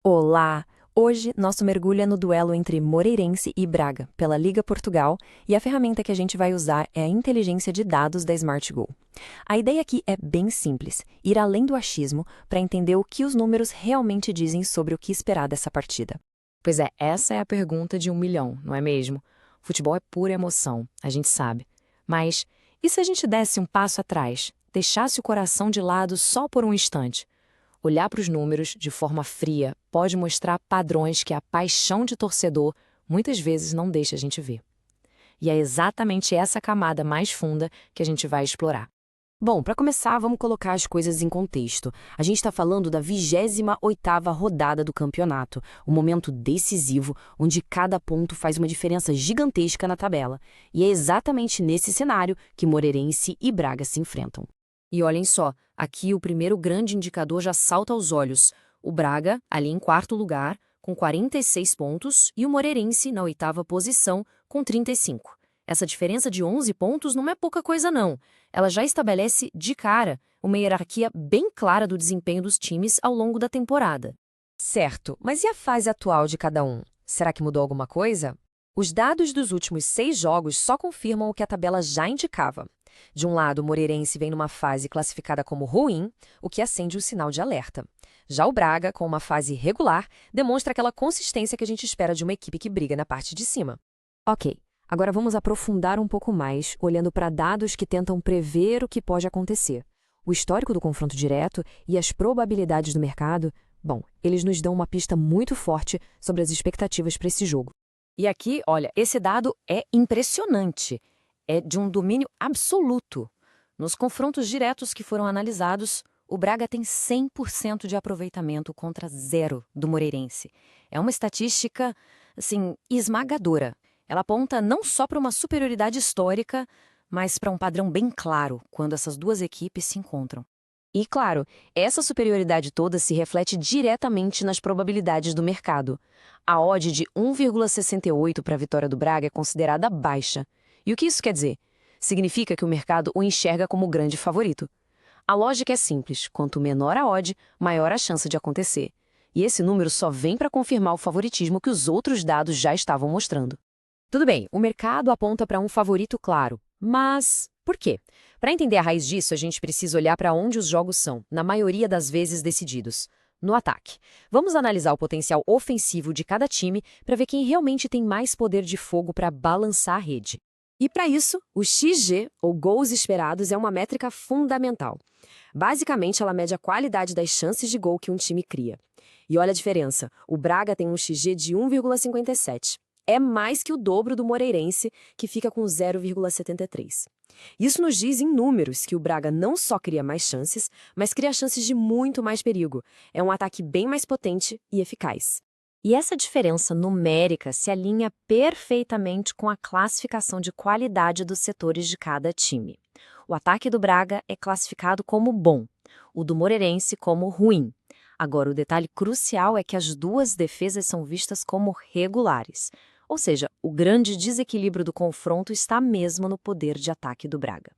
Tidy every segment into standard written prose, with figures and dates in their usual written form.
Olá! Hoje, nosso mergulho é no duelo entre Moreirense e Braga, pela Liga Portugal, e a ferramenta que a gente vai usar é a inteligência de dados da SmartGo. A ideia aqui é bem simples, ir além do achismo para entender o que os números realmente dizem sobre o que esperar dessa partida. Pois é, essa é a pergunta de 1 milhão, não é mesmo? Futebol é pura emoção, a gente sabe. Mas e se a gente desse um passo atrás, deixasse o coração de lado só por um instante? Olhar para os números de forma fria pode mostrar padrões que a paixão de torcedor muitas vezes não deixa a gente ver. E é exatamente essa camada mais funda que a gente vai explorar. Bom, para começar, vamos colocar as coisas em contexto. A gente está falando da 28ª rodada do campeonato, um momento decisivo onde cada ponto faz uma diferença gigantesca na tabela. E é exatamente nesse cenário que Moreirense e Braga se enfrentam. E olhem só, aqui o primeiro grande indicador já salta aos olhos. O Braga, ali em quarto lugar, com 46 pontos, e o Moreirense na oitava posição, com 35. Essa diferença de 11 pontos não é pouca coisa não. Ela já estabelece, de cara, uma hierarquia bem clara do desempenho dos times ao longo da temporada. Certo, mas e a fase atual de cada um? Será que mudou alguma coisa? Os dados dos últimos 6 jogos só confirmam o que a tabela já indicava. De um lado, o Moreirense vem numa fase classificada como ruim, o que acende o sinal de alerta. Já o Braga, com uma fase regular, demonstra aquela consistência que a gente espera de uma equipe que briga na parte de cima. Ok, agora vamos aprofundar um pouco mais, olhando para dados que tentam prever o que pode acontecer. O histórico do confronto direto e as probabilidades do mercado, bom, eles nos dão uma pista muito forte sobre as expectativas para esse jogo. E aqui, olha, esse dado é impressionante. É de um domínio absoluto. Nos confrontos diretos que foram analisados, o Braga tem 100% de aproveitamento contra 0 do Moreirense. É uma estatística, assim, esmagadora. Ela aponta não só para uma superioridade histórica, mas para um padrão bem claro quando essas duas equipes se encontram. E, claro, essa superioridade toda se reflete diretamente nas probabilidades do mercado. A odd de 1,68 para a vitória do Braga é considerada baixa. E o que isso quer dizer? Significa que o mercado o enxerga como o grande favorito. A lógica é simples: quanto menor a odd, maior a chance de acontecer. E esse número só vem para confirmar o favoritismo que os outros dados já estavam mostrando. Tudo bem, o mercado aponta para um favorito claro, mas por quê? Para entender a raiz disso, a gente precisa olhar para onde os jogos são, na maioria das vezes decididos. No ataque. Vamos analisar o potencial ofensivo de cada time para ver quem realmente tem mais poder de fogo para balançar a rede. E para isso, o XG, ou gols esperados, é uma métrica fundamental. Basicamente, ela mede a qualidade das chances de gol que um time cria. E olha a diferença, o Braga tem um XG de 1,57. É mais que o dobro do Moreirense, que fica com 0,73. Isso nos diz em números que o Braga não só cria mais chances, mas cria chances de muito mais perigo. É um ataque bem mais potente e eficaz. E essa diferença numérica se alinha perfeitamente com a classificação de qualidade dos setores de cada time. O ataque do Braga é classificado como bom, o do Moreirense como ruim. Agora, o detalhe crucial é que as duas defesas são vistas como regulares. Ou seja, o grande desequilíbrio do confronto está mesmo no poder de ataque do Braga.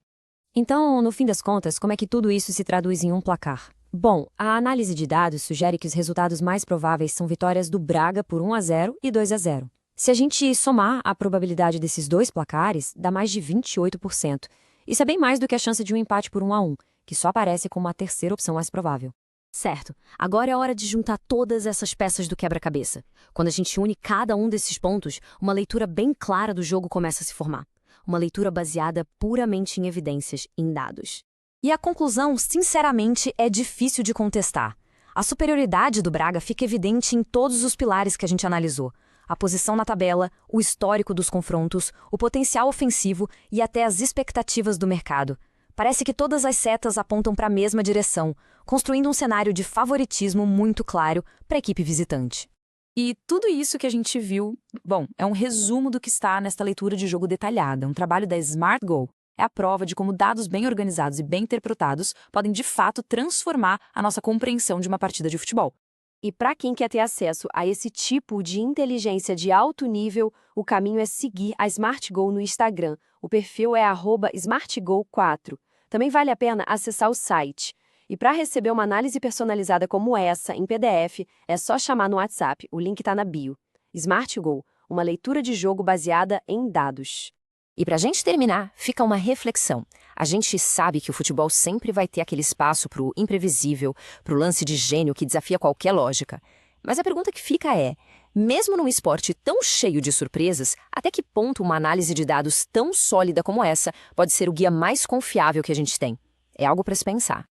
Então, no fim das contas, como é que tudo isso se traduz em um placar? Bom, a análise de dados sugere que os resultados mais prováveis são vitórias do Braga por 1-0 e 2-0. Se a gente somar a probabilidade desses dois placares, dá mais de 28%. Isso é bem mais do que a chance de um empate por 1-1, que só aparece como a terceira opção mais provável. Certo, agora é hora de juntar todas essas peças do quebra-cabeça. Quando a gente une cada um desses pontos, uma leitura bem clara do jogo começa a se formar. Uma leitura baseada puramente em evidências, em dados. E a conclusão, sinceramente, é difícil de contestar. A superioridade do Braga fica evidente em todos os pilares que a gente analisou. A posição na tabela, o histórico dos confrontos, o potencial ofensivo e até as expectativas do mercado. Parece que todas as setas apontam para a mesma direção, construindo um cenário de favoritismo muito claro para a equipe visitante. E tudo isso que a gente viu, bom, é um resumo do que está nesta leitura de jogo detalhada, um trabalho da SmartGo. É a prova de como dados bem organizados e bem interpretados podem, de fato, transformar a nossa compreensão de uma partida de futebol. E para quem quer ter acesso a esse tipo de inteligência de alto nível, o caminho é seguir a SmartGo no Instagram. O perfil é @smartgo4. Também vale a pena acessar o site. E para receber uma análise personalizada como essa, em PDF, é só chamar no WhatsApp, o link está na bio. Smart Go, uma leitura de jogo baseada em dados. E para a gente terminar, fica uma reflexão. A gente sabe que o futebol sempre vai ter aquele espaço para o imprevisível, para o lance de gênio que desafia qualquer lógica. Mas a pergunta que fica é, mesmo num esporte tão cheio de surpresas, até que ponto uma análise de dados tão sólida como essa pode ser o guia mais confiável que a gente tem? É algo para se pensar.